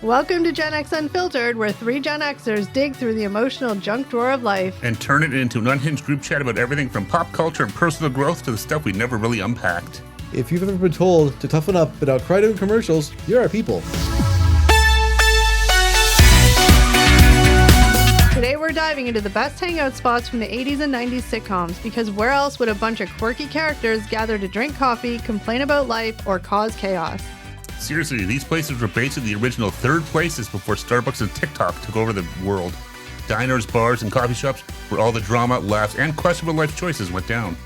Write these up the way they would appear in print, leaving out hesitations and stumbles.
Welcome to Gen X Unfiltered, where three Gen Xers dig through the emotional junk drawer of life and turn it into an unhinged group chat about everything from pop culture and personal growth to the stuff we never really unpacked. If you've ever been told to toughen up but outcry doing commercials, you're our people. Today we're diving into the best hangout spots from the 80s and 90s sitcoms, because where else would a bunch of quirky characters gather to drink coffee, complain about life, or cause chaos? Seriously, these places were basically the original third places before Starbucks and TikTok took over the world. Diners, bars, and coffee shops where all the drama, laughs, and questionable life choices went down.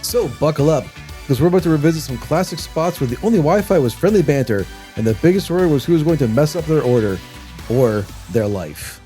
So buckle up, because we're about to revisit some classic spots where the only Wi-Fi was friendly banter, and the biggest story was who was going to mess up their order or their life.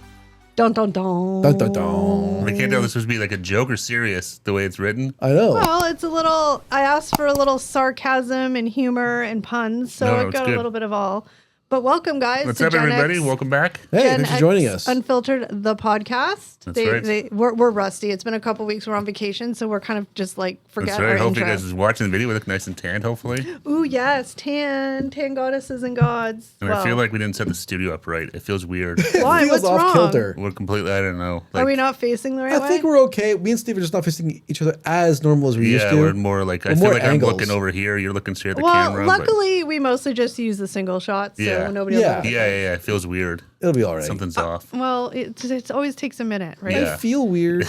Dun dun dun. Dun dun dun. I can't tell if this was be like a joke or serious the way it's written. I know. Well, it's a little, I asked for a little sarcasm and humor and puns, so No, it it's got good. a little bit of all. But welcome, guys. What's to up, Gen everybody? X, Welcome back. Hey, Gen thanks for X joining us. Unfiltered, the podcast. That's right. We're rusty. It's been a couple weeks. We're on vacation, so we're kind of just like forget That's right. our Hopefully intro. you guys is watching the video. We look nice and tanned, hopefully. Ooh, yes, tan goddesses and gods. And I feel like we didn't set the studio up right. It feels weird. Why? Feels What's off wrong? kilter. We're completely, I don't know. Are we not facing the right I way? think we're okay. Me and Steve are just not facing each other as normal as we used Yeah, to. we're more like, I We're feel more like angles. I'm looking over here. You're looking straight at the well, camera. but- luckily, we mostly just use the single shot, so Yeah. nobody will Yeah. look at Yeah, us. it feels weird. It'll be all right. Something's off. Well, it always takes a minute, right? Yeah. I feel weird.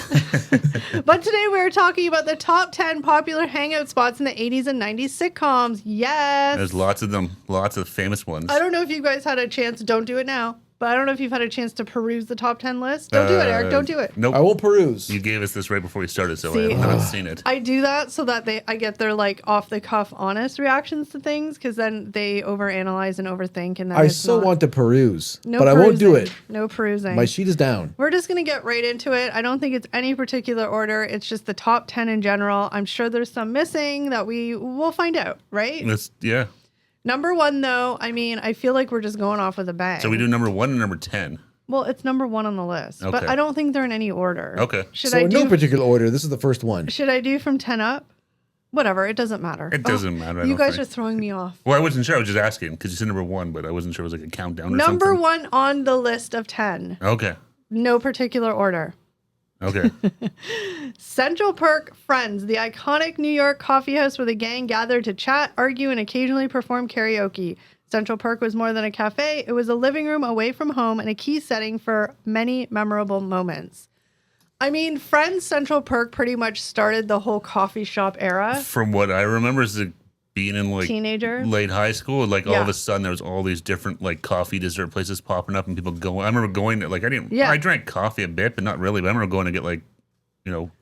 But today we're talking about the top 10 popular hangout spots in the 80s and 90s sitcoms. Yes. There's lots of them. Lots of famous ones. I don't know if you guys had a chance. Don't do it now. But I don't know if you've had a chance to peruse the top 10 list. Don't do it, Eric. Don't do it. Nope. I won't peruse. You gave us this right before we started, so See? I haven't seen it. I do that so that I get their like off the cuff honest reactions to things, because then they overanalyze and overthink, and then I it's so not- want to peruse, no but I won't do perusing. it. No perusing. My sheet is down. We're just going to get right into it. I don't think it's any particular order. It's just the top 10 in general. I'm sure there's some missing that we'll find out, right? Yeah. Number one, though, I mean, I feel like we're just going off with a bang. So we do number 1 and number 10. Well, it's number one on the list, but Okay. I don't think they're in any order. Okay. Should So I in no do? particular order. This is the first one. Should I do from 10 up? Whatever. It doesn't matter. It doesn't matter. I You don't guys think. are throwing me off. Well, I wasn't sure. I was just asking because you said number 1, but I wasn't sure it was like a countdown or Number something. one on the list of 10. Okay. No particular order. Okay. Central Perk Friends, the iconic New York coffee house where the gang gathered to chat, argue, and occasionally perform karaoke. Central Perk was more than a cafe. It was a living room away from home and a key setting for many memorable moments. I mean, Friends Central Perk pretty much started the whole coffee shop era. From what I remember is it being in like Teenager. late high school, like all Yeah. of a sudden there was all these different like coffee dessert places popping up and people going. I remember going to like Yeah. I drank coffee a bit, but not really. But I remember going to get like,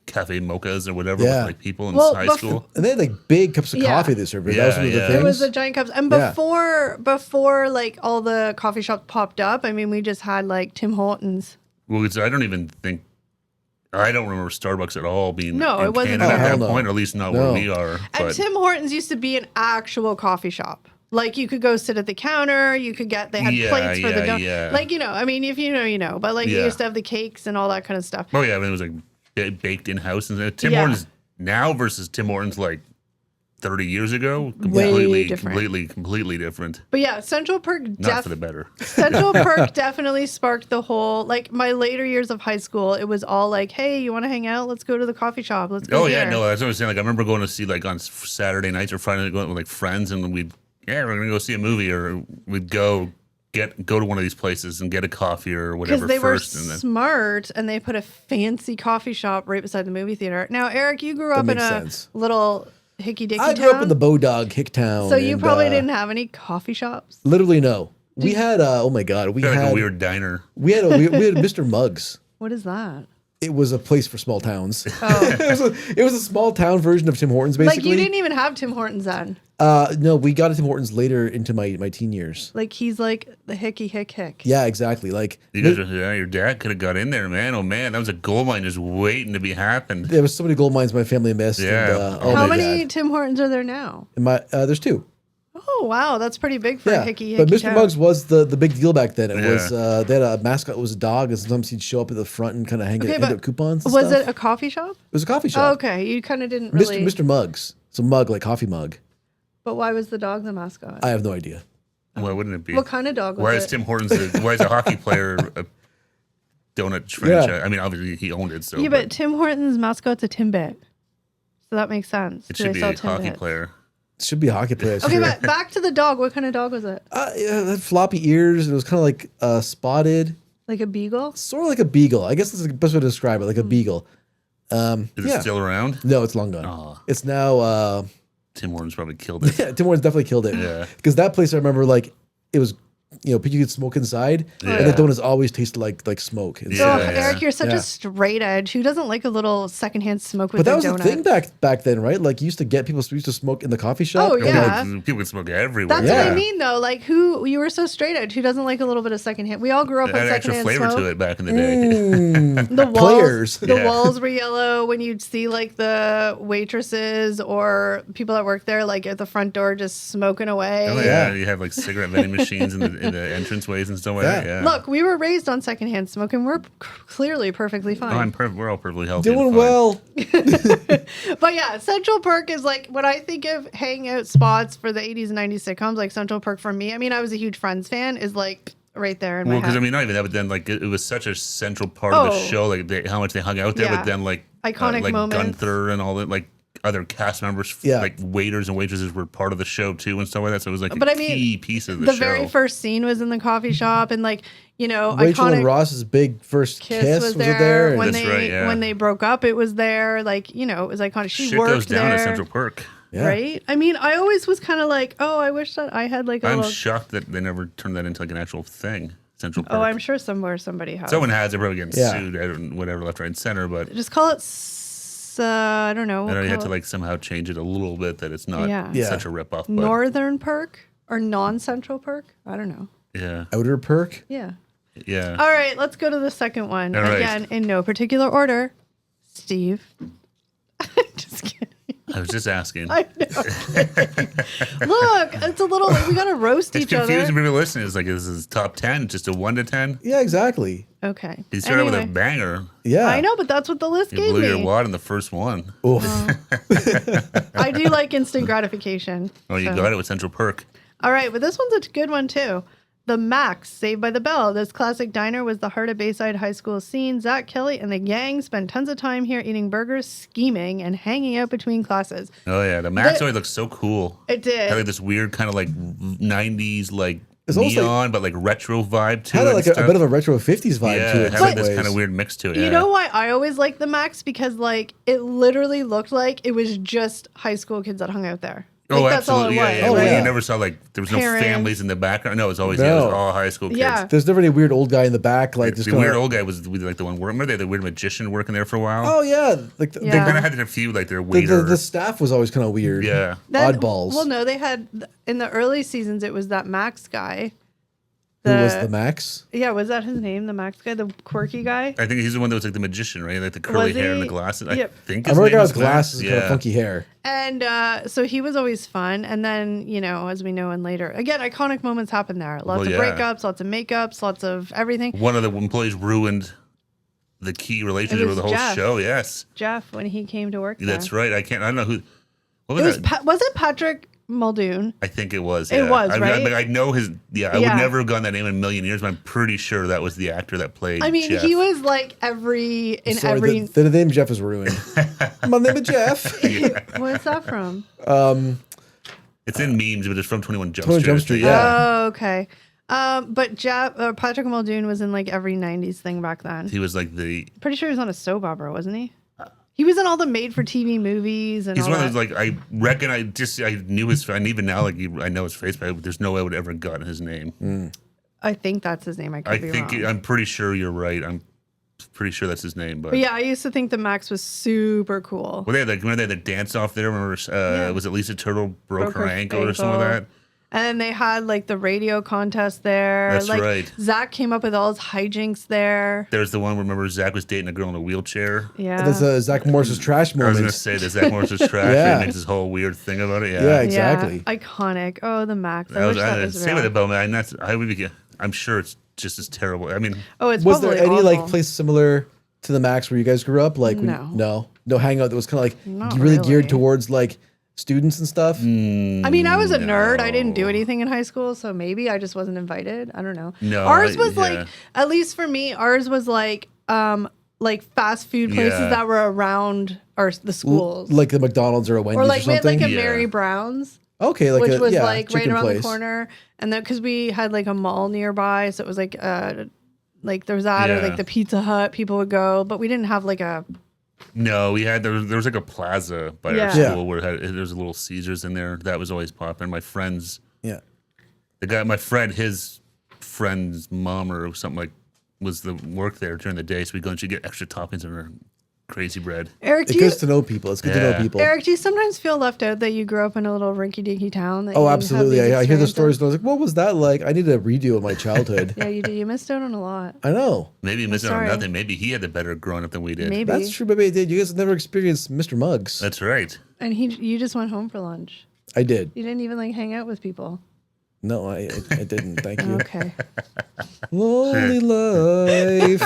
cafe mochas or whatever Yeah. with like people in Well, high school. And they had like big cups of Yeah. coffee they served. Yeah, That was one of the yeah. things. It was the giant cups. And Yeah. before like all the coffee shops popped up, I mean, we just had like Tim Hortons. Well, I don't remember Starbucks at all being No, in it wasn't Canada there. at Hell that no. point, or at least not No. where we are. And But Tim Hortons used to be an actual coffee shop. Like you could go sit at the counter, they had Yeah, plates for the yeah, donuts. yeah. Like, I mean, if you know, you know. But like you Yeah. used to have the cakes and all that kind of stuff. oh yeah, I mean, it was like baked in house. And Tim Yeah. Hortons now versus Tim Hortons like 30 years ago, Way different. completely different. But yeah, Central Perk Not for the better. Central Perk definitely sparked the whole, like my later years of high school, it was all like, hey, you want to hang out? Let's go to the coffee shop. Let's go Oh yeah, here. no, that's what I was saying. Like I remember going to see like on Saturday nights or Friday night going with like friends, and we're gonna go see a movie, or we'd go to one of these places and get a coffee or whatever Because they were first, and then smart and they put a fancy coffee shop right beside the movie theater. Now, Eric, you grew up in makes a sense. little hicky-dicky I town. grew up in the Bodog Hick Town. So you and, probably didn't have any coffee shops? Literally no. We had oh my god, we like had a weird diner. we had Mr. Muggs. What is that? It was a place for small towns. Oh. it was a small town version of Tim Hortons, basically. Like, you didn't even have Tim Hortons then. No, we got to Tim Hortons later into my teen years. Like, he's like the hicky hick. Yeah, exactly. Like You guys, your dad could have got in there, man. Oh man, that was a gold mine just waiting to be happened. there was so many gold mines my family missed. Yeah. And, oh How my many God. Tim Hortons are there now? And there's 2. Oh, wow. That's pretty big for a Yeah, hicky but Mr. town. Muggs was the big deal back then. It Yeah. was they had a mascot that was a dog, and sometimes he'd show up at the front and kind of hand but out coupons. And Was stuff. it a coffee shop? It was a coffee Oh, shop. okay. You kind of didn't really. Mr. Muggs. So mug like coffee mug. But why was the dog the mascot? I have no idea. Why wouldn't it be? What kind of dog was Why it? is Tim Hortons? Why is a hockey player a donut franchise? I mean, obviously he owned it. So Yeah, but Tim Hortons' mascot's a Timbit. So that makes sense. it Do should they be a sell hockey Timbits? player. Should be a hockey player. Okay, but back to the dog. What kind of dog was it? Yeah, it had floppy ears. And it was kind of like spotted, Like a beagle? sort of like a beagle. I guess that's the best way to describe it, like a beagle. Is it still around? No, it's long gone. Oh. It's now. Tim Hortons probably killed it. Yeah, Tim Hortons definitely killed it. Yeah. Because that place, I remember, like, it was, you could smoke inside, and the donuts always tasted like smoke. Oh, Yeah. Eric, you're such Yeah. a straight edge. Who doesn't like a little secondhand smoke with But that their was donut? the thing back then, right? Like, you used to get people used to smoke in the coffee shop. Oh, and, yeah. like, People can smoke everywhere. That's what Yeah. I mean, though. Like, you were so straight edge. Who doesn't like a little bit of secondhand? We all grew up It on had extra secondhand flavor smoke. to it back in the day. The walls, Players. the Yeah. walls were yellow when you'd see like the waitresses or people that work there, like at the front door, just smoking away. Oh, Yeah. yeah, you have like cigarette vending machines in the entranceways and stuff like that. Yeah. Look, we were raised on secondhand smoke, and we're clearly perfectly Oh, fine. we're all perfectly healthy. doing and fine. well. But yeah, Central Perk is like when I think of hangout spots for the 80s and 90s sitcoms, like Central Perk for me. I mean, I was a huge Friends fan, is like right there in Well, my because head. I mean, not even that, but then like it was such a central part of the Oh. show, like how much they hung out there. Yeah. But then like Iconic like moments. Gunther and all that, like other cast members, Yeah. like waiters and waitresses were part of the show too and stuff like that. So it was like But a I mean, key piece of the the show. very first scene was in the coffee shop, and like Rachel iconic and Ross's big first kiss was there. there. When and- That's they right, yeah. when they broke up, it was there. Like it was iconic. She Shit worked goes down there, at Central Perk. Yeah. right? I mean, I always was kind of like, oh, I wish that I had like a I'm little. shocked that they never turned that into like an actual thing. Central Perk. Oh, I'm sure somewhere somebody has. Someone has. They're probably getting Yeah. sued. I don't whatever left, right, and center. But Just call it. I don't know. I We'll know you had call to it like somehow change it a little bit that it's not Yeah. Yeah. such a ripoff. But Northern Perk or non-Central Perk. I don't know. yeah, Outer Perk. Yeah. yeah. All right, let's go to the second one. All right. Again, in no particular order. Steve. Just kidding. I was just asking. I know. Look, it's a little. We gotta roast It's each confusing other. for people listening. It's like, is this top 10, just a 1 to 10? Yeah, exactly. Okay. He started with a Anyway. banger. Yeah. I know, but that's what the list You gave blew your me. wad in the first one. Oof. I do like instant gratification. Oh, you so. got it with Central Perk. All right, but this one's a good one too. The Max, Saved by the Bell. This classic diner was the heart of Bayside High School scene. Zach Kelly and the gang spent tons of time here eating burgers, scheming, and hanging out between classes. Oh, yeah. The Max The- always looked so cool. It did. Had like this weird kind of like 90s, like It's almost neon, but like retro vibe to Had it. like and a bit of a retro 50s vibe yeah, to it it. had in like some this ways. kind of weird mix to it. You yeah. know why I always liked the Max? Because like it literally looked like it was just high school kids that hung out there. Like, Oh, that's all it absolutely. was. Yeah, yeah. Oh, Well, yeah. You never saw like, there was no Parents. families in the background. No, it was always, No. yeah, it was all high school kids. Yeah. There's never any weird old guy in the back, like The just weird going. old guy was like the one. Remember they had the weird magician working there for a while? Oh yeah, like Yeah. They kind of had a few like their the, waiter. the staff was always kind of weird. Yeah. Oddballs. Well, no, they had in the early seasons. It was that Max guy. Who was the Max? Yeah, was that his name? The Max guy, the quirky guy. I think he's the one that was like the magician, right? Like the curly Was hair and the he? glasses. Yep. I think I his remember a name guy was with glasses, Max. and kind of funky hair. And so he was always fun. And then, as we know, and later, again, iconic moments happen there. Lots Well, of yeah. breakups, lots of makeups, lots of everything. One of the employees ruined the key relationship was of the whole Jeff. show. Yes, Jeff, when he came to work that's there. right. I don't know who. What It was was, that? was it Patrick Muldoon? I think it was. It Yeah. was, I, right? I know his. Yeah, I Yeah. would never have gotten that name in a million years, but I'm pretty sure that was the actor that played. I mean, Jeff. he was like Sorry, every. the name Jeff is ruined. My name is Jeff. Where's that from? It's in memes, but it's from 21 Jump 21 Street. Jump Street, yeah. Oh, okay. But Patrick Muldoon was in like every 90s thing back then. He was like the. Pretty sure he was on a soap opera, wasn't he? He was in all the made-for-TV movies and He's all one that. of those like I reckon I knew his and even now I know his face, but there's no way I would ever have gotten his name. I think that's his name. I could I be think wrong. I'm pretty sure you're right. I'm pretty sure that's his name. But But yeah, I used to think the Max was super cool. well, they had remember they had the dance off there. Remember, was it Lisa Turtle broke her ankle or something like that? And then they had like the radio contest there. That's like, right. Zach came up with all his hijinks there. There's the one where remember Zach was dating a girl in a wheelchair. Yeah. That's Zach Morris's trash I was gonna moment. say that Zach Morris was trash. Yeah. And he makes this whole weird thing about it. Yeah, Yeah, exactly. Yeah, iconic. Oh, the Max. I wish that was same real. with the Bowman. I'm sure it's just as terrible. I mean, Oh, it's Was there probably any awful. like place similar to the Max where you guys grew up? Like No. no hangout that was kind of like Not really really. geared towards like students and stuff. I mean, I was a nerd. I didn't do anything in high school, so maybe I just wasn't invited. I don't know. No, ours was like, at least for me, ours was like fast food places that were around the schools, like the McDonald's or a Wendy's or like or something. we had like a Mary Brown's. Okay, like which was like right around place. the corner, and then because we had like a mall nearby, so it was like there was that or like the Pizza Hut. People would go, but we didn't have like a. No, we had there was like a plaza by our school where there was a little Caesars in there that was always popping. My friends, my friend, his friend's mom or something like was the work there during the day, so we go and she'd get extra toppings in her crazy bread. Eric, It's good to know people. It's good to know people. Eric, do you sometimes feel left out that you grew up in a little rinky-dinky town? Oh, absolutely. I hear the stories and I was like, what was that like? I need a redo of my childhood. Yeah, you did. You missed out on a lot. I know. Maybe you missed out on nothing. Maybe he had the better growing up than we did. Maybe. That's true. Maybe I did. You guys never experienced Mr. Muggs. That's right. And you just went home for lunch. I did. You didn't even like hang out with people. No, I didn't. Thank you. Okay. Lonely life.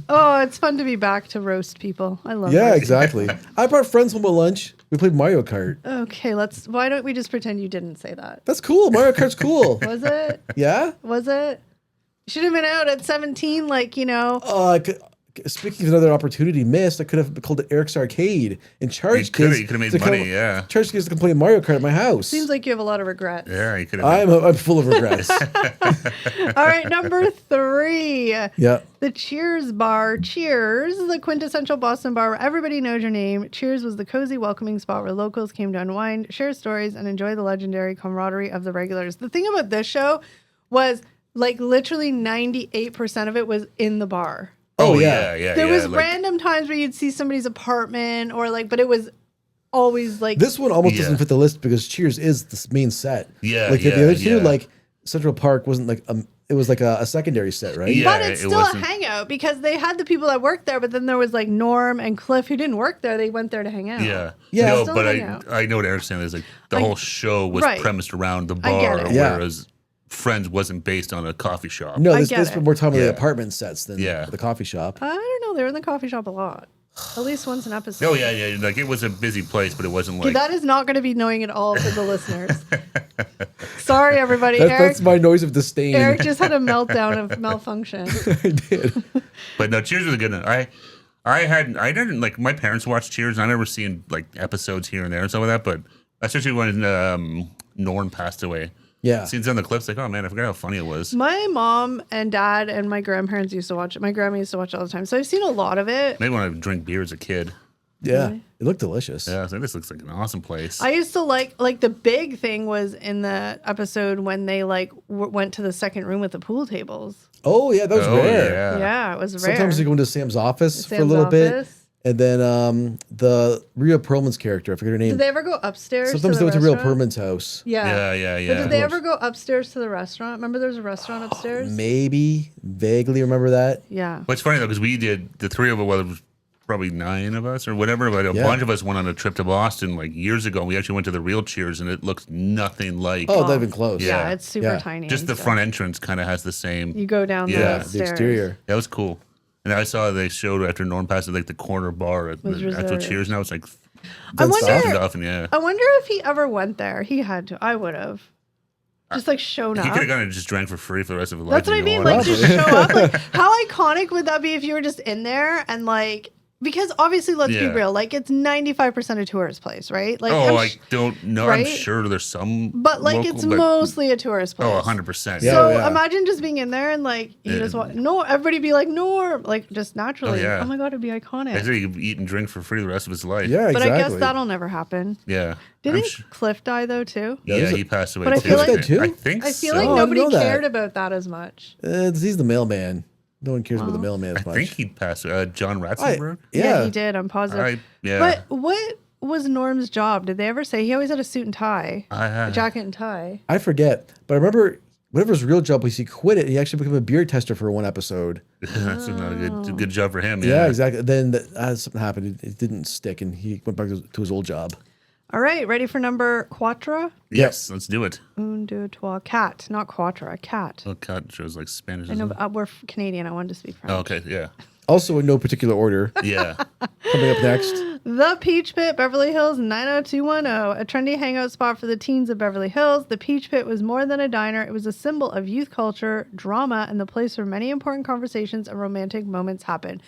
Oh, it's fun to be back to roast people. I love Yeah, roasting. exactly. I brought friends home at lunch. We played Mario Kart. Okay, why don't we just pretend you didn't say that? That's cool. Mario Kart's cool. Was it? Yeah? Was it? You should have been out at 17, like, Speaking of another opportunity missed, I could have called it Eric's Arcade and charged kids. You could have made money, Charged kids to come play Mario Kart at my house. Seems like you have a lot of regrets. Yeah, you could have. I'm full of regrets. All right, number 3. Yeah. The Cheers bar. Cheers, the quintessential Boston bar where everybody knows your name. Cheers was the cozy, welcoming spot where locals came to unwind, share stories, and enjoy the legendary camaraderie of the regulars. The thing about this show was, like, literally 98% of it was in the bar. Oh, yeah. There was random times where you'd see somebody's apartment or like, but it was always like. This one almost doesn't fit the list because Cheers is the main set. Yeah, like the other two, like Central Park wasn't like it was like a secondary set, right? Yeah, but it's still a hangout because they had the people that worked there, but then there was like Norm and Cliff who didn't work there. They went there to hang out. Yeah. No, but I know what Eric's saying is like the whole show was premised around the bar, whereas Friends wasn't based on a coffee shop. No, they spent more time on the apartment sets than Yeah. the coffee shop. I don't know. They were in the coffee shop a lot. At least once an episode. Oh, yeah. Like, it was a busy place, but it wasn't like... That is not going to be knowing at all for the listeners. Sorry, everybody. That's my noise of disdain. Eric just had a meltdown of malfunction. I did. But no, Cheers was a good one. I didn't, like, my parents watched Cheers, and I never seen, like, episodes here and there and stuff like that, but especially when Norm passed away. Yeah. Scenes on the clips, like, oh, man, I forgot how funny it was. My mom and dad and my grandparents used to watch it. My grandma used to watch it all the time. So I've seen a lot of it. Maybe when I drink beer as a kid. Yeah. Really? It looked delicious. Yeah, so this looks like an awesome place. I used to like the big thing was in the episode when they like went to the second room with the pool tables. Oh, yeah, that was rare. Yeah, it was rare. Sometimes you go into Sam's office for a little bit. And then the Rhea Perlman's character, I forget her name. Did they ever go upstairs? Sometimes they went to Rhea Perlman's house. Yeah. Yeah. But did they ever go upstairs to the restaurant? Remember there was a restaurant upstairs? Maybe. Vaguely remember that. Yeah. Well, it's funny, though, because we did, the three of us, well, it was probably 9 of us or whatever, but a bunch of us went on a trip to Boston like years ago. And we actually went to the real Cheers, and it looks nothing like... Oh, not even close. Yeah, it's super tiny. Just the front entrance kind of has the same... You go down the stairs. The exterior. That was cool. And I saw they showed after Norm passed like the corner bar at the actual Cheers. Now it's like, I wonder if he ever went there. He had to. I would have. Just like shown up. He could have gone and just drank for free for the rest of his life. That's what I mean. Like just show up. Like how iconic would that be if you were just in there and like. Because obviously, let's be real. Like, it's 95% a tourist place, right? Like, I don't know. Right? I'm sure there's some, but like, local, it's mostly a tourist place. Oh, 100%. So imagine just being in there and like you just want everybody be like Norm, like just naturally. Oh my god, it'd be iconic. I think he could eat and drink for free the rest of his life. Yeah, exactly. But I guess that'll never happen. Yeah. Didn't Cliff die though too? Yeah, he passed away. But I feel like I think I feel like nobody cared about that as much. He's the mailman. No one cares about the mailman as much. I think he passed. John Ratzenberg. Yeah, he did. I'm positive. But what was Norm's job? Did they ever say he always had a suit and tie, a jacket and tie? I forget, but I remember whatever his real job was. He quit it. He actually became a beer tester for one episode. That's not a good job for him. Yeah, exactly. Then something happened. It didn't stick, and he went back to his old job. All right, ready for number 4? Yes, let's do it. Un, deux, trois, cat, not quatre, cat. Oh, cat shows like Spanish. I know, but we're Canadian. I wanted to speak French. Oh, okay, yeah. Also in no particular order. Yeah. Coming up next. The Peach Pit, Beverly Hills 90210, a trendy hangout spot for the teens of Beverly Hills. The Peach Pit was more than a diner. It was a symbol of youth culture, drama, and the place where many important conversations and romantic moments happen.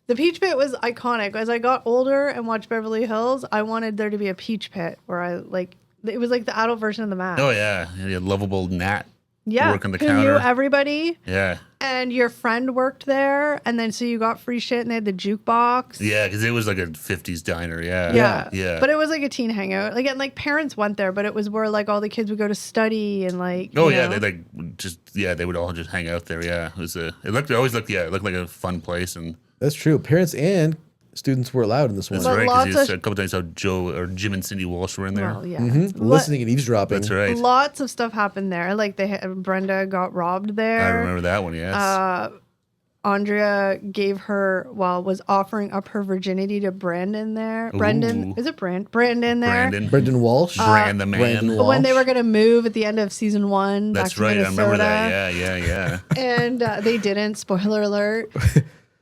The Peach Pit was iconic. As I got older and watched Beverly Hills, I wanted there to be a Peach Pit where it was like the adult version of the Max. Oh, yeah. You had lovable Nat working the who counter. knew everybody. Yeah. And your friend worked there, and then so you got free shit, and they had the jukebox. Yeah, because it was like a 50s diner. Yeah. Yeah. But it was like a teen hangout. Like, and like parents went there, but it was where like all the kids would go to study and like. Oh yeah, they they would all just hang out there. Yeah, it always looked like a fun place. And that's true. Parents and students were allowed in this one. That's right. Because you said a couple times how Jim and Cindy Walsh were in there. Well, yeah. Mm-hmm. Listening and eavesdropping. That's right. Lots of stuff happened there. Like Brenda got robbed there. I remember that one. Yes. Andrea was offering up her virginity to Brandon there. Brendan, is it Brandon there? Brendan Walsh. Brand the man. Brandon Walsh. When they were going to move at the end of season 1. That's back to right. Minnesota. I remember that. Yeah. And they didn't. Spoiler alert.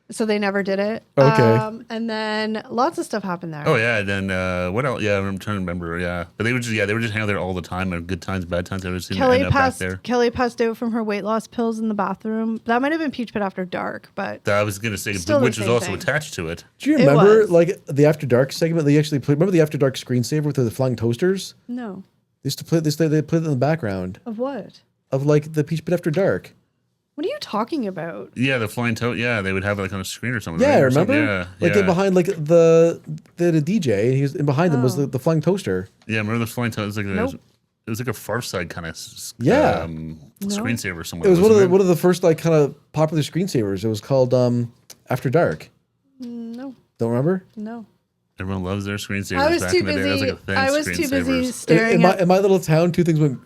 So they never did it. Okay. And then lots of stuff happened there. Oh yeah. Then what else? Yeah, I'm trying to remember. Yeah, but they were just hanging out there all the time. And good times, bad times. I was seeing Kelly end up back there. Kelly passed out from her weight loss pills in the bathroom. That might have been Peach Pit After Dark, but I was gonna say, still which the was same also thing. attached to it. Do you remember was. like the After Dark segment? They actually played. Remember the After Dark screensaver with the flying toasters? no. They used to play this. They played it in the background Of what? of like the Peach Pit After Dark. What are you talking about? Yeah, the flying toad. Yeah, they would have it like on a screen or something. Yeah, right? I Or something. remember. Yeah, Like behind like the DJ, and behind them was the flying toaster. Yeah, remember the flying toad? It was like Nope. it was like a Far Side kind of screensaver somewhere. It was wasn't one of the first like kind of popular screensavers. It was called After Dark. No. Don't remember? No. Everyone loves their screensavers. I was back too in the day. That was busy. like a thing, I was too busy screensavers. staring at. In my little town, two things went.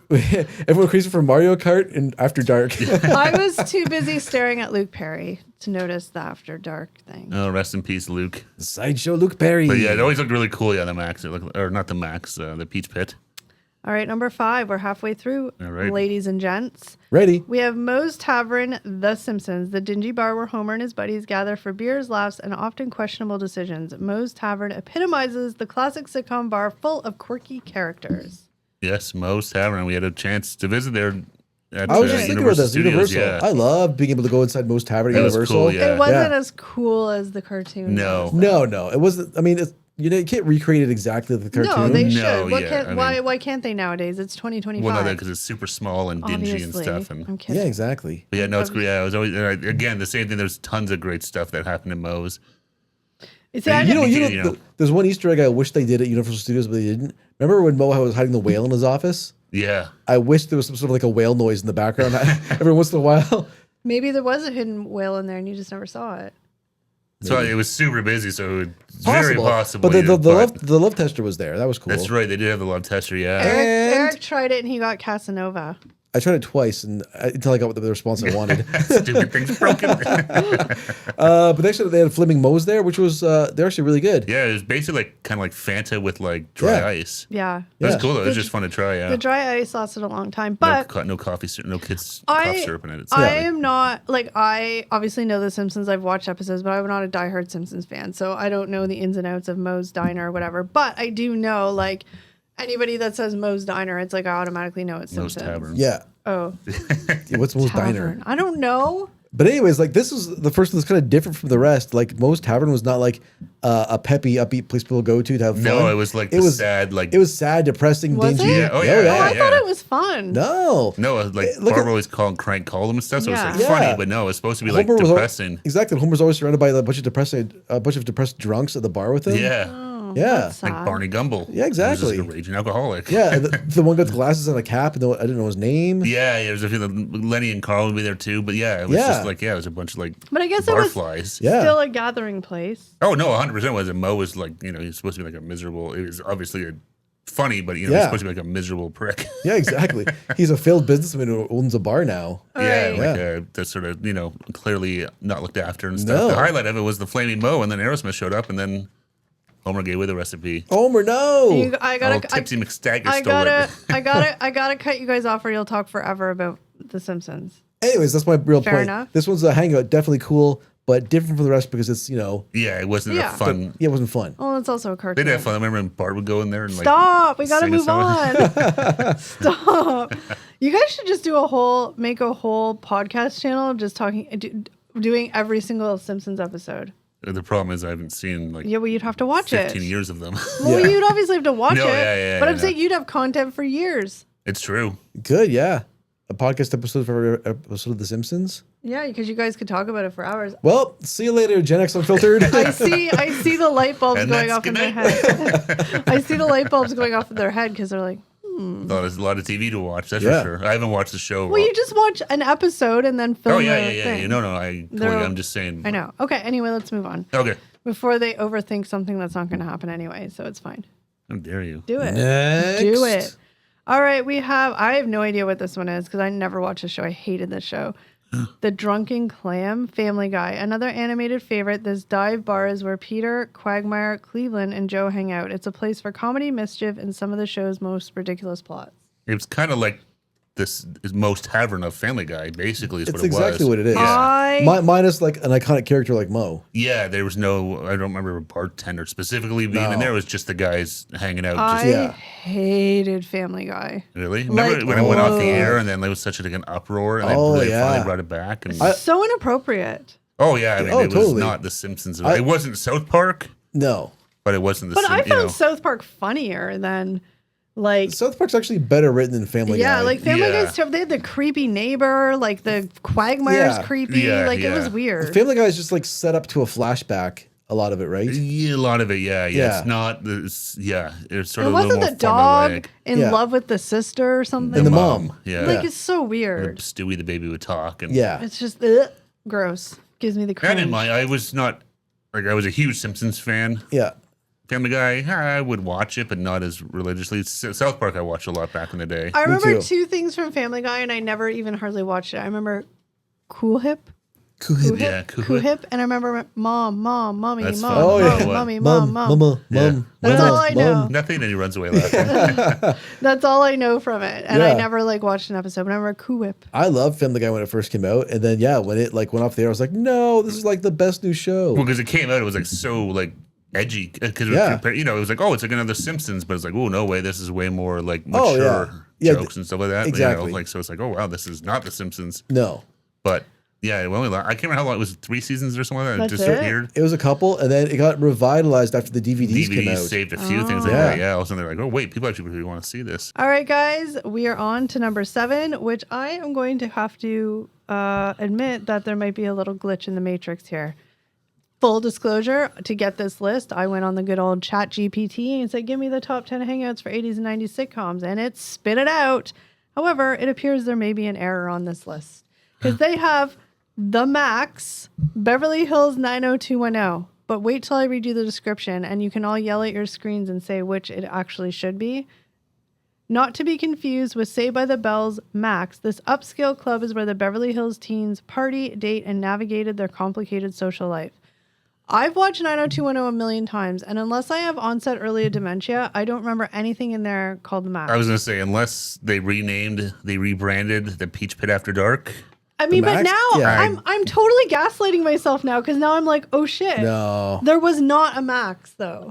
Everyone crazy for Mario Kart and After Dark. I was too busy staring at Luke Perry to notice the After Dark thing. Oh, rest in peace, Luke. Sideshow Luke Perry. But yeah, it always looked really cool. Yeah, the Max, or not the Max, the Peach Pit. All right, number 5. We're halfway through, All right. ladies and gents. Ready? We have Moe's Tavern, The Simpsons, the dingy bar where Homer and his buddies gather for beers, laughs, and often questionable decisions. Moe's Tavern epitomizes the classic sitcom bar full of quirky characters. Yes, Moe's Tavern. We had a chance to visit there. At, I was just thinking about this. Studios, Universal. yeah. I love being able to go inside Moe's Tavern at It was Universal. cool, yeah. It wasn't Yeah. as cool as the cartoon. No. was. No, it wasn't. I mean, you can't recreate it exactly like the cartoon. No, they No, should. yeah, Why can't they nowadays? It's 2025. Well, no, because it's super small and dingy and Obviously. stuff. I'm And kidding. Yeah, exactly. but yeah, no, it's great. Yeah, I was always again the same thing. There's tons of great stuff that happened in Moe's. See, I You didn't- know, there's one Easter egg I wish they did at Universal Studios, but they didn't. Remember when Mo was hiding the whale in his office? Yeah, I wish there was some sort of like a whale noise in the background every once in a while. maybe there was a hidden whale in there and you just never saw it. so it was super busy. So it's very possible. But yeah, the love tester was there. That was cool. That's right. They did have the love tester. Yeah. Eric tried it and he got Casanova. I tried it twice until I got the response I wanted. Stupid thing's broken. But actually, they had Flaming Moe's there, which was they're actually really good. Yeah, it was basically like kind of like Fanta with like dry Yeah. ice. Yeah. It was Yeah. cool though. It was just fun to try. Yeah. The dry ice lasted a long time. But no coffee syrup, no kids cough syrup in it. It's I lovely. am not, like, I obviously know The Simpsons. I've watched episodes, but I'm not a diehard Simpsons fan. So I don't know the ins and outs of Moe's Diner or whatever. But I do know, like, anybody that says Moe's Diner, it's like I automatically know it's Moe's Simpsons. Tavern. Yeah. Oh, What's Moe's Tavern. Diner? I don't know. But anyways, like this was the first one that's kind of different from the rest. Like Moe's Tavern was not like a peppy, upbeat place people go to have fun. No, it was like the sad, like it was sad, depressing, Was dingy. it? Yeah, oh, yeah, Oh, yeah, I thought it was fun. No, like Look Barbara at- always called them and stuff. So Yeah. it was like Yeah. funny, but no, it's supposed to be like Homer was al- depressing. exactly. Homer's always surrounded by a bunch of depressed drunks at the bar with him. Yeah, Oh, Yeah. that's like sad. Barney Gumble. Yeah, exactly. He was just a raging alcoholic. Yeah, the one got the glasses and a cap, and I didn't know his name. Yeah, it was a few. Lenny and Carl would be there too, but yeah, it was Yeah. just like it was a bunch of like But I guess it was barflies. Yeah. still a gathering place. Oh no, 100% was it. Mo was like he's supposed to be like a miserable. It was obviously funny, but he's Yeah. supposed to be like a miserable prick. Yeah, exactly. He's a failed businessman who owns a bar now. Yeah, Right. like that's sort of clearly not looked after and stuff. No. The highlight of it was the flaming Mo, and then Aerosmith showed up, and then Homer gave away the recipe. Homer, no. I Oh, gotta, Tipsy McStagger I stole gotta, it. I gotta cut you guys off, or you'll talk forever about The Simpsons. Anyways, that's my real Fair point. enough. This one's a hangout, definitely cool. but different from the rest because it's, Yeah, it wasn't a fun. it wasn't fun. Well, it's also a cartoon. They did have fun. I remember when Bart would go in there and Stop! We gotta sing a move song. on. Stop! You guys should just make a whole podcast channel just doing every single Simpsons episode. The problem is I haven't seen Yeah, well, you'd have to watch 15 it. years of them. Well, you'd obviously have to watch No, it. yeah, but I'm saying you'd have content for years. It's true. Good, yeah. A podcast episode for every episode of The Simpsons. Yeah, because you guys could talk about it for hours. Well, see you later, Gen X Unfiltered. I see the light bulbs And going that's off in good their night. head. I see the light bulbs going off in their head because they're like, There's a lot of TV to watch. That's Yeah. for sure. I haven't watched the show. well, you just watch an episode and then film. Oh yeah, the yeah. thing. No. I'm just saying. I know. Okay. Anyway, let's move on Okay. before they overthink something that's not going to happen anyway. So it's fine. How dare you? Do it. Next. Do it. All right, I have no idea what this one is because I never watched the show. I hated this show. The Drunken Clam, Family Guy. Another animated favorite. This dive bar is where Peter, Quagmire, Cleveland, and Joe hang out. It's a place for comedy, mischief, and some of the show's most ridiculous plots. It's kind of like this is most Tavern of Family Guy, basically, is It's what it was. exactly what it is. Yeah. Minus like an iconic character like Mo. Yeah, there was no, I don't remember a bartender specifically being in there. It was just the guys hanging out. I hated Family Guy. Really? Remember when it went off the air and then there was such an uproar and they finally brought it back? And So inappropriate. oh, yeah. I mean, it was totally. not The Simpsons. It wasn't South Park, No. but it wasn't the But I Simpsons. found South Park funnier than like. South Park's actually better written than Family Guy. Yeah, like Family Yeah. Guy's they had the creepy neighbor, like the Quagmire's Yeah. creepy. Yeah, It yeah. was weird. Family Guy is just like set up to a flashback, a lot of it, right? Yeah, a lot of it, yeah. Yeah. It's not, it's sort It of a little wasn't more the dog formulaic. in Yeah. love with the sister or something. And the mom. Yeah. Like it's so weird. Stewie the baby would talk. And Yeah. It's just gross. Gives me the And cringe. in my, I was not, like, I was a huge Simpsons fan. Yeah. Family Guy, I would watch it, but not as religiously. South Park, I watched a lot back in the day. I remember too. two things from Family Guy, and I never even hardly watched it. I remember Cool Hip. Yeah, Cool Hip, and I remember Mommy, Mom, That's Mom, fun. Oh, yeah. Mommy, Mom. Mom. Yeah. That's all I know. Nothing, and he runs away laughing. That's all I know from it, and I Yeah. never watched an episode. But I remember Cool Whip. I loved Family Guy when it first came out, and then when it went off the air, I was like, no, this is like the best new show. Well, because it came out, it was so edgy. Because it was like, oh, it's like another Simpsons, but it's like, oh, no way, this is way more mature jokes and stuff like that. Exactly. So it's like, oh wow, this is not the Simpsons. No, But yeah, I can't remember how long it was. 3 seasons or something like that. It That's just it? appeared. it was a couple, and then it got revitalized after the DVDs came DVDs out. saved a few things like Yeah. that. Yeah, all of a sudden they're like, oh wait, people actually really want to see this. All right, guys, we are on to number 7, which I am going to have to admit that there might be a little glitch in the matrix here. Full disclosure, to get this list, I went on the good old Chat GPT and said, give me the top 10 hangouts for 80s and 90s sitcoms, and it spit it out. However, it appears there may be an error on this list because they have The Max, Beverly Hills 90210. But wait till I read you the description, and you can all yell at your screens and say which it actually should be. Not to be confused with Saved by the Bell's Max, this upscale club is where the Beverly Hills teens party, date, and navigated their complicated social life. I've watched 90210 a million times, and unless I have onset early dementia, I don't remember anything in there called The Max. I was gonna say, unless they rebranded the Peach Pit After Dark. I mean, but Max? now Yeah. I'm totally gaslighting myself now because now I'm like, oh shit. No, There was not a Max though.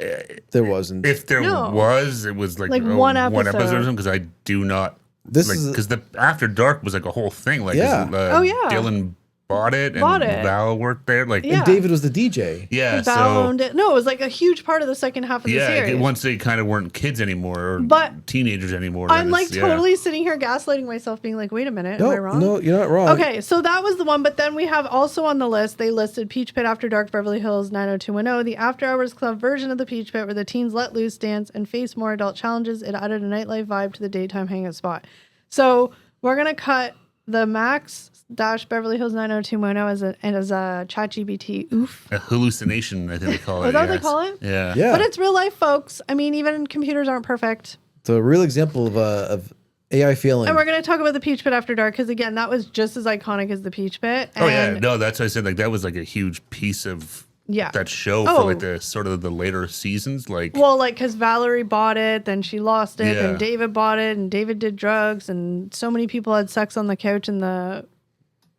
there wasn't. If there was, it was like one episode. or something. Because I do not. Because the After Dark was like a whole thing. Like, Yeah. Oh, yeah. Dylan bought it, and Bought it. Val worked there. Like, Yeah. And David was the DJ. yeah. Val So owned it. No, it was like a huge part of the second half of the yeah, series. once they kind of weren't kids anymore or But teenagers anymore. I'm then like it's- totally sitting here gaslighting myself, being like, wait a minute, am I wrong? No, you're not wrong. Okay, so that was the one, but then we have also on the list, they listed Peach Pit After Dark, Beverly Hills 90210, the After Hours Club version of the Peach Pit where the teens let loose, dance, and face more adult challenges. It added a nightlife vibe to the daytime hangout spot. So we're going to cut the Max Beverly Hills 90210 as a ChatGPT oof. a hallucination, I think they call it. Is that what they yes. call it? Yeah. Yeah, But it's real life, folks. I mean, even computers aren't perfect. it's a real example of AI failing. And we're going to talk about the Peach Pit After Dark because, again, that was just as iconic as the Peach Pit. Oh yeah, And no, that's what I said. Like that was like a huge piece of yeah. that show Oh. for like the sort of the later seasons. Like, Well, like, because Valerie bought it, then she lost it, Yeah. and David bought it, and David did drugs, and so many people had sex on the couch in the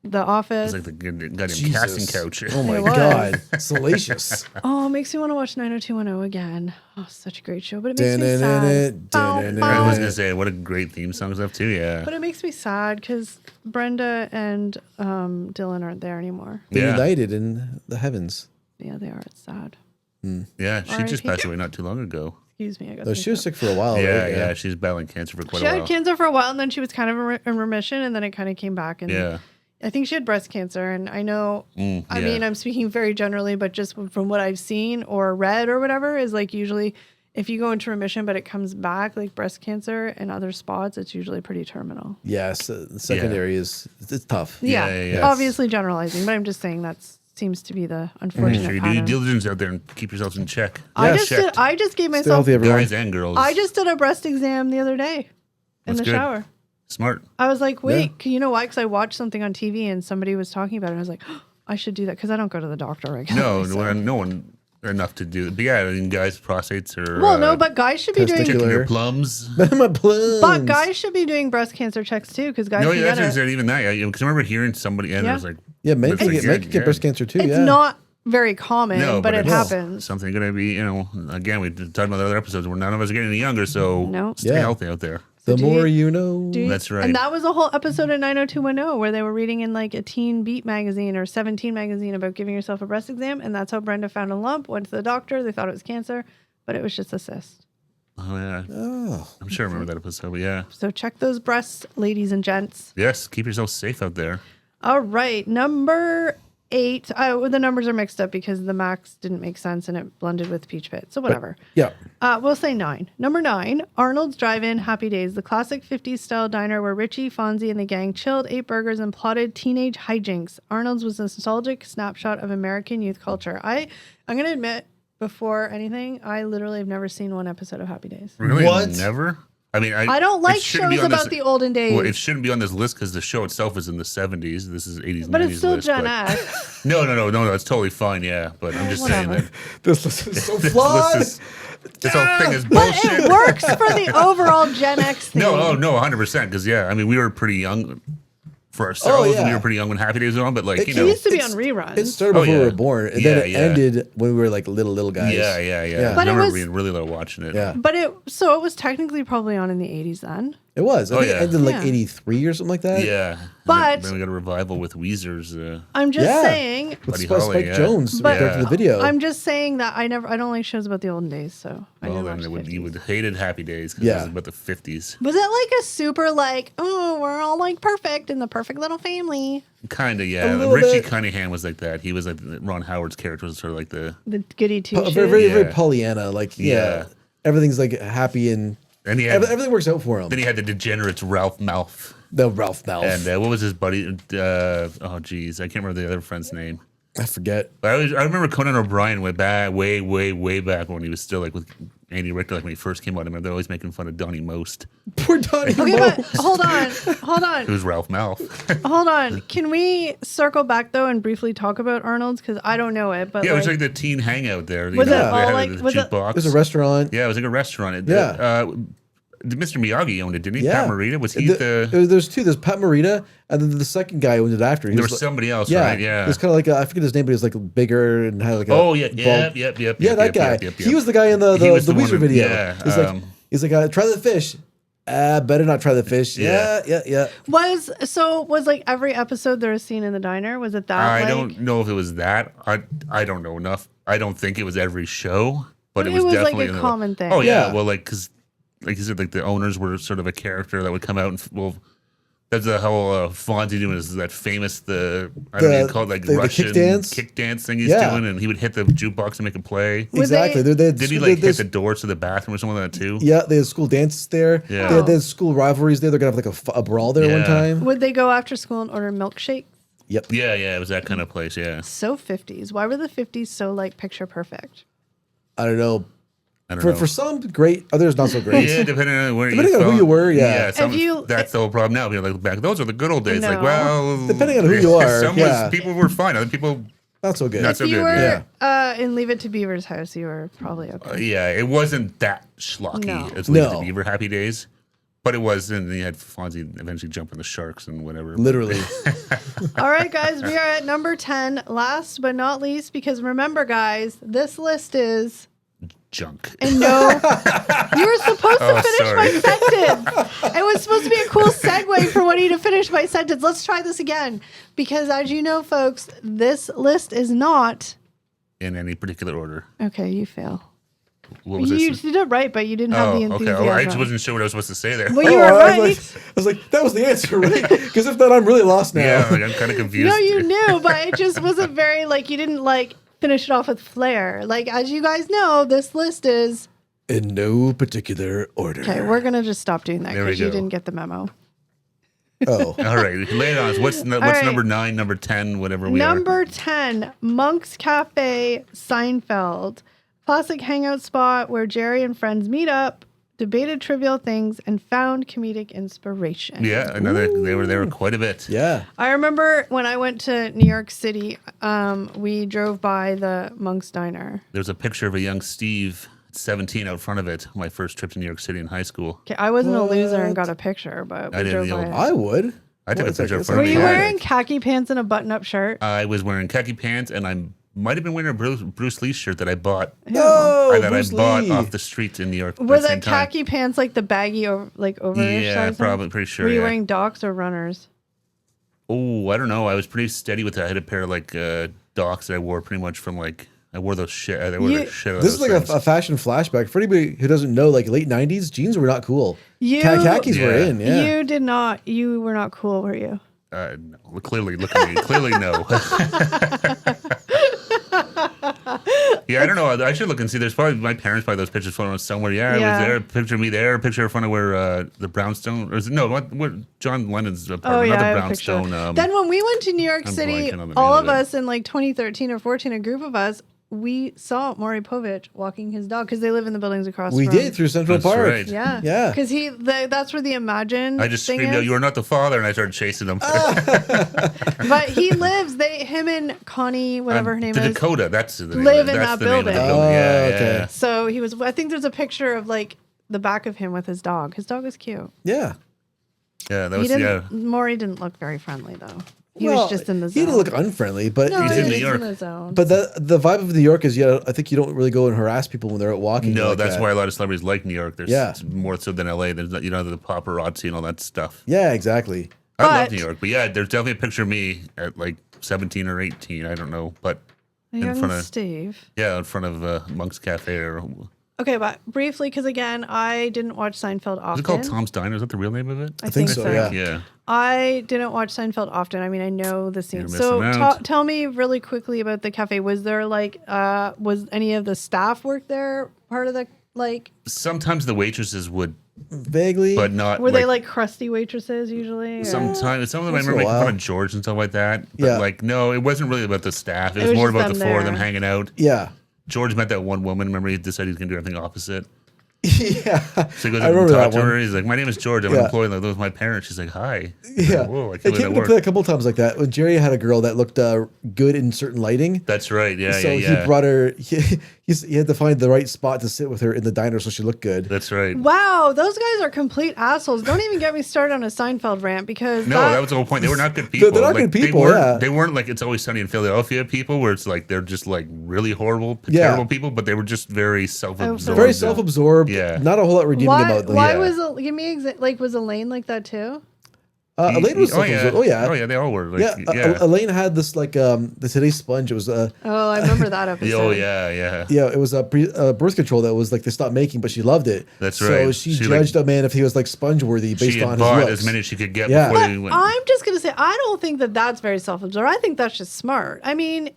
The Office. It's like the goddamn Jesus. casting couch. Oh my It was. God. Salacious. Oh, it makes me want to watch 90210 again. Oh, such a great show, but it makes me Dun-dun-dun-dun, sad. Bow, dun-dun-dun. bow. I was gonna say, what a great theme song stuff too. Yeah. But it makes me sad because Brenda and Dylan aren't there anymore. They're Yeah. united in the heavens. Yeah, they are. It's sad. Yeah, she just R.I.P. passed away not too long ago. Excuse me. I got No, she was mixed up. sick for a while, Yeah, right? yeah, she's battling cancer for quite She a while. had cancer for a while, and then she was kind of in remission, and then it kind of came back. And Yeah. I think she had breast cancer, and I know. I yeah. mean, I'm speaking very generally, but just from what I've seen or read or whatever, is like usually if you go into remission, but it comes back, like breast cancer and other spots, it's usually pretty terminal. Yes, the secondary is it's tough. Yeah. Obviously generalizing, but I'm just saying that seems to be the unfortunate Sure, you do your pattern. diligence out there and keep yourselves in check. I Checked. just gave Stay myself. healthy, everyone. Guys and girls. I just did a breast exam the other day in That's the good. shower. Smart. I was like, wait, you know why? Because I watched something on TV and somebody was talking about it. And I was like, I should do that because I don't go to the doctor regularly. No one enough to do. But yeah, I mean, guys, prostates are. Well, no, but guys should be doing. Testicular. checking your plums. My plums. But guys should be doing breast cancer checks too, because guys No, can yeah, that's get what I it. said. Even that, because I remember hearing somebody, and Yeah. it was like, Yeah, men it's can like, get breast cancer too. It's yeah. not very common, No, but it it's happens. Something gonna be, again, we talked about the other episodes where none of us are getting any younger, so No. stay Yeah. healthy out there. The Do more you- you know. Do you- That's right. And that was a whole episode of 90210 where they were reading in like a Teen Beat magazine or 17 magazine about giving yourself a breast exam. And that's how Brenda found a lump, went to the doctor. They thought it was cancer, but it was just a cyst. Oh yeah, Oh. I'm sure I remember that episode. But yeah, So check those breasts, ladies and gents. yes, keep yourself safe out there. All right. Number 8. The numbers are mixed up because the max didn't make sense and it blended with Peach Pit. So whatever. Yeah. We'll say 9. Number 9, Arnold's Drive-In Happy Days, the classic 50s style diner where Richie, Fonzie, and the gang chilled, ate burgers, and plotted teenage hijinks. Arnold's was a nostalgic snapshot of American youth culture. I'm going to admit, before anything, I literally have never seen one episode of Happy Days. Really, What? Never. I mean, I don't it like shouldn't be shows on about this- the olden days. Well, it shouldn't be on this list because the show itself is in the 70s. This is 80s, but 90s it's still list. Gen but- X. No, it's totally fine. Yeah, but I'm just saying whatever. that This list is so this flawed. list this whole thing is But bullshit. it works for the overall Gen X thing. No, 100%. Because I mean, we were pretty young for ourselves. Oh, yeah. And we were pretty young when Happy Days was on. But like, It you It know, used to be on It's- reruns. It started Oh, before we yeah. were born, and Yeah, then it yeah. ended when we were like little guys. yeah. But I it remember was- being really little watching it. Yeah. But it was technically probably on in the 80s then. It was. I think yeah. it ended in like Yeah. 83 or something like that. Yeah. But- then we got a revival with Weezer's. I'm just Yeah. saying. With Buddy Spike Holly, yeah. Jones But- directed the video. I'm just saying that I don't like shows about the olden days, so I Well, never then watched the 50s. you would hated Happy Days because Yeah. it was about the 50s. Was it like a super like, oh, we're all like perfect in the perfect little family? Kind of, A yeah. little Richie bit. Cunningham was like that. He was like Ron Howard's character was sort of like the The goody two very, shoes. very, very Yeah. Pollyanna. Like, yeah. Yeah. Everything's like happy and and he had everything works out for him. then he had the degenerates Ralph Malph The Ralph Malph. and what was his buddy? Oh geez, I can't remember the other friend's name. I forget. But I remember Conan O'Brien way back when he was still like with Andy Richter, like when he first came out. I remember they're always making fun of Donnie Most, Poor Donnie Okay, Most. but hold on. who's Ralph Malph. Hold on. Can we circle back though and briefly talk about Arnold's? Because I don't know it, but Yeah, it was like, like the teen hangout there. Was they it had all like- the was it- jukebox. It was a restaurant. Yeah, it was like a restaurant. Yeah. Mr. Miyagi owned it, didn't he? Yeah. Pat Morita? Was he There's two. There's Pat Morita, and then the second guy owned it after. He There was like- somebody else, yeah, right? Yeah. It was kind of like I forget his name, but he was like bigger and had like a Oh, yeah. bald- Yep. Yeah, that guy. He was the guy in the He was the Weezer one who- video. yeah, He's like, try the fish. Better not try the fish. Yeah. Yeah. was like every episode there was a scene in the diner? Was it that? I like, don't know if it was that. I don't know enough. I don't think it was every show, but But it was like definitely a in the- common thing. Oh yeah, Yeah. well, like because like you said, like the owners were sort of a character that would come out and that's the whole Fonzie doing is that famous I don't know, called like the Russian kick dance? thing he's Yeah. doing, and he would hit the jukebox and make a play. Would Exactly. they- They Did he they- like they- hit the doors to the bathroom or something like that too? Yeah, they had school dances there. Yeah. They had school rivalries there. They're gonna have like a brawl there one Yeah. time. Would they go after school and order milkshake? Yep. Yeah, it was that kind of place. Yeah, So 50s. Why were the 50s so like picture perfect? I don't know. I don't know. For some, great. Others not so great. Yeah, depending on where Depending you on who felt. you were, yeah. That's the whole problem now. Being like back, those are the good old days. Like, No. well, Depending on who you are, some yeah. people were fine. Other people, Not so good. Not so If you good, were yeah. in Leave It to Beaver's house, you were probably okay. yeah, it wasn't that schlocky No. as Leave It to No. Beaver Happy Days. But it was, and then you had Fonzie eventually jumping the sharks and whatever. Literally. All right, guys, we are at number 10. Last but not least, because remember, guys, this list is junk. And no, you were supposed to finish my sentence. It was supposed to be a cool segue for Woody to finish my sentence. Let's try this again. Because as you know, folks, this list is not in any particular order. Okay, you fail. What was you did it right, but you didn't have the enthusiasm. Okay. I just wasn't sure what I was supposed to say there. Well, you were right. I was like, that was the answer, right? Because if not, I'm really lost now. Yeah, like, I'm kind of confused. No, you knew, but it just wasn't very, you didn't, finish it off with flair. As you guys know, this list is... in no particular order. Okay, we're going to just stop doing that because you didn't get the memo. Oh. All right, lay it on us. What's number 9, number 10, whatever we are? Number 10, Monk's Cafe, Seinfeld. Classic hangout spot where Jerry and friends meet up, debated trivial things, and found comedic inspiration. Yeah, they were there quite a bit. Yeah. I remember when I went to New York City, we drove by the Monk's Diner. There's a picture of a young Steve, 17, out front of it. My first trip to New York City in high school. Okay, I wasn't a loser and got a picture, but I didn't. I would. I took a picture in front Were of me. you wearing khaki pants and a button-up shirt? I was wearing khaki pants, and I might have been wearing a Bruce Lee shirt that I bought. No, that Bruce I bought Lee. off the streets in New York. Were the khaki pants the baggy overish Yeah, size? probably, pretty sure. Were you yeah. wearing Docs or runners? Oh, I don't know. I was pretty steady with that. I had a pair of Docs that I wore pretty much from I wore those shit. I wore the shit out of This is those like things. a fashion flashback. For anybody who doesn't know, late 90s, jeans were not cool. Khakis were in, yeah. You did not. You were not cool, were you? No, clearly, look at me. Clearly, no. Yeah, I don't know. I should look and see. There's probably my parents those pictures from somewhere. Yeah, I was there. A picture of me there. A picture in front of where the brownstone. Or is it, no, what John Lennon's apartment, not the brownstone. Then when we went to New York I'm City, blanking on the all name of of it. us in 2013 or 14, a group of us, we saw Maury Povich walking his dog because they live in the buildings across. We from. did through Central That's Park. right. Yeah, Yeah. Because that's where the Imagine. I just thing screamed out, is. "You are not the father!" and I started chasing him. But he lives. Him and Connie, whatever her name the is, Dakota. That's the name. live of it. in That's that the name of the building. building. Yeah, Oh, okay. yeah. So he was. I think there's a picture of the back of him with his dog. His dog was cute. Yeah. Yeah, that was Maury didn't look very friendly though. He Well, was just in the zone. He didn't look unfriendly, but No, He's he in was New York. in the zone. but the vibe of New York is, I think you don't really go and harass people when they're out walking. No, like that's that. why a lot of celebrities like New York. There's Yeah. more so than LA. There's the paparazzi and all that stuff. Yeah, exactly. I love But- New York, but yeah, there's definitely a picture of me at 17 or 18. I don't know, but Young front of Steve. in front of Monk's Cafe or Okay, but briefly, because again, I didn't watch Seinfeld often. is it called Tom's Diner? Is that the real name of it? I think so, yeah. Yeah. I didn't watch Seinfeld often. I mean, I know the scene. You're So missing out. tell me really quickly about the cafe. Was there was any of the staff work there? Part of the Sometimes the waitresses would, Vaguely. but not. were they crusty waitresses usually? or- Sometimes some of them I Once in remember a making fun while. of George and stuff like that. But Yeah. no, it wasn't really about the staff. It It was was more just about the them four of them there. hanging out. Yeah. George met that one woman. Remember, he decided he was going to do everything opposite. Yeah. So he goes I up and remember that talks to one. her. He's like, "My name is George. I'm Yeah. an employee." Like, those are my parents. She's like, "Hi." Yeah. Like, whoa, I It can't came believe into that play a worked. couple times like that. When Jerry had a girl that looked good in certain lighting. That's right. Yeah, So yeah. he brought her, he had to find the right spot to sit with her in the diner so she looked good. That's right. Wow, those guys are complete assholes. Don't even get me started on a Seinfeld rant because No, that was the whole point. They were not good people. They're not good people, They weren't, yeah. they weren't like It's Always Sunny in Philadelphia people, where it's they're just really horrible, Yeah. terrible people, but they were just very self-absorbed. Very self-absorbed. Yeah. Not a whole lot redeeming about them. Why Yeah. give me was Elaine like that too? Elaine was self-absorbed. Oh yeah. Oh yeah, they all were. Elaine had this the Today's Sponge. It was Oh, I remember that episode. Oh yeah, yeah. yeah, it was a birth control that was they stopped making, but she loved it. That's so right. So she judged a man if he was sponge worthy based She had on his bought looks. as many as she could get Yeah. before But they went. I'm just gonna say I don't think that's very self-absorbed. I think that's just smart. I mean,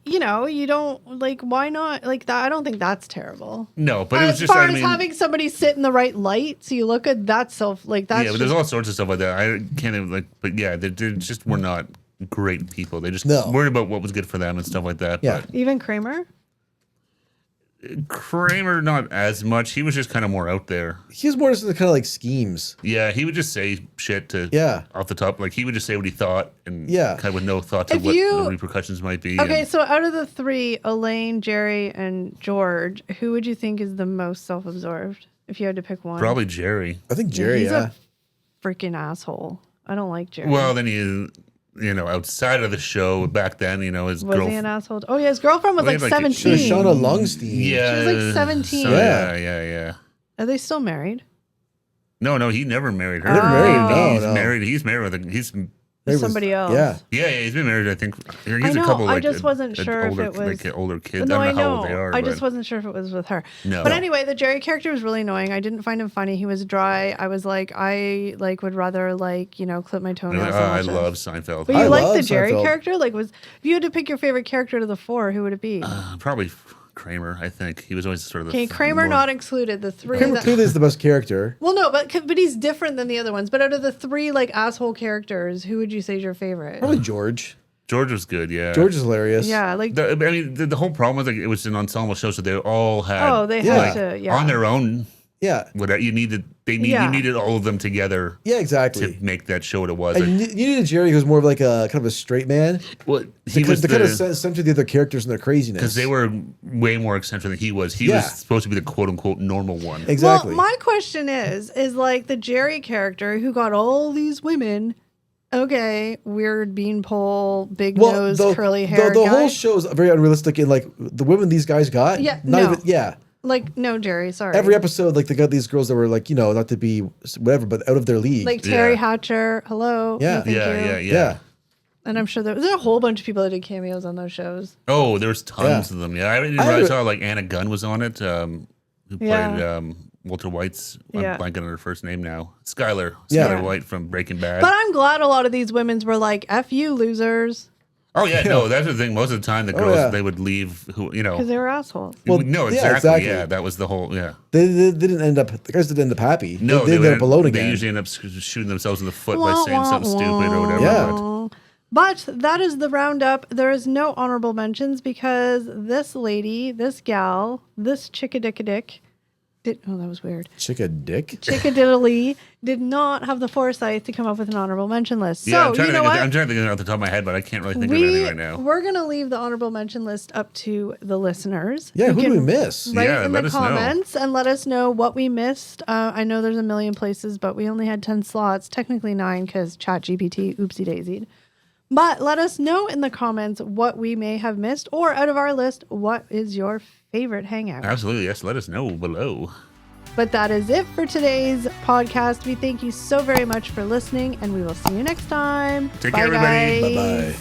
you don't why not that? I don't think that's terrible. No, but it was As just. far I as mean, having somebody sit in the right light so you look at that that's yeah, but there's just- all sorts of stuff like that. I can't even but yeah, they just were not great people. They just No. worried about what was good for them and stuff like that. Yeah. even Kramer. Kramer, not as much. He was just kind of more out there. He was more just kind of like schemes. Yeah, he would just say shit off the top. He would just say what he thought and kind of with no thought to If what you- the repercussions might be. Okay, and so out of the three, Elaine, Jerry, and George, who would you think is the most self-absorbed? If you had to pick one. Probably Jerry. I think Jerry, He's a freaking asshole. I don't like Jerry. Well, then outside of the show back then, his girlfriend. Was he an asshole? Oh, yeah, his girlfriend was like 17. Shauna Longstein. Yeah. She was like 17. Yeah. Are they still married? No, he never married her. Never married. No. He's married with Somebody else. Yeah. Yeah, he's been married. I think he's I know, a couple. I just wasn't sure if older, it was older kids. No, I don't know how old they are. I just wasn't sure if it was with her. No. But anyway, the Jerry character was really annoying. I didn't find him funny. He was dry. I was like, would rather clip my toenails. I love Seinfeld. But you like the Jerry character? Like, if you had to pick your favorite character to the four, who would it be? Probably Kramer. I think he was always sort of. Okay, Kramer not included. The three. Kramer clearly is the best character. Well, no, but he's different than the other ones. But out of the three asshole characters, who would you say is your favorite? Probably George. George was good, yeah. George is hilarious. Yeah, the whole problem was it was an ensemble show, so they all had. Oh, they had to, on their own. Yeah. You needed all of them together. Yeah, exactly. To make that show what it was. And you needed Jerry, who's more of like a kind of a straight man. Well, he was the kind of center the other characters and their craziness. Because they were way more eccentric than he was. He was supposed to be the quote unquote normal one. Exactly. Well, my question is like the Jerry character who got all these women. Okay, weird beanpole, big nose, curly hair. The whole show is very unrealistic in like the women these guys got. Yeah, no, Jerry, sorry. Every episode, like they got these girls that were like, not to be whatever, but out of their league. Like Terry Hatcher, hello. Yeah. No, thank you. Yeah. And I'm sure there was a whole bunch of people that did cameos on those shows. Oh, there's tons of them. Yeah, I didn't realize how like Anna Gunn was on it. Who played Walter White's? I'm blanking on her first name now. Skylar White from Breaking Bad. But I'm glad a lot of these women's were like, "F you, losers." Oh yeah, no, that's the thing. Most of the time, the girls they would leave. Because they were assholes. Well, no, exactly. Yeah, that was the whole. Yeah, they didn't end up. The guys didn't end up happy. No, they ended up alone again. They usually end up shooting themselves in the foot by saying something stupid or whatever. Yeah. But that is the roundup. There is no honorable mentions because this lady, this gal, this chickadicka-dick. That was weird. Chickadiddly did not have the foresight to come up with an honorable mention list. Yeah, so, I'm trying to think off the top of my head, but I can't really think of anything right now. We're going to leave the honorable mention list up to the listeners. Yeah, who do we miss? Write in the comments and let us know what we missed. I know there's a million places, but we only had 10 slots. Technically 9 because ChatGPT oopsie daisied. But let us know in the comments what we may have missed, or out of our list, what is your favorite hangout? Absolutely, yes. Let us know below. But that is it for today's podcast. We thank you so very much for listening, and we will see you next time. Take care, everybody. Bye-bye.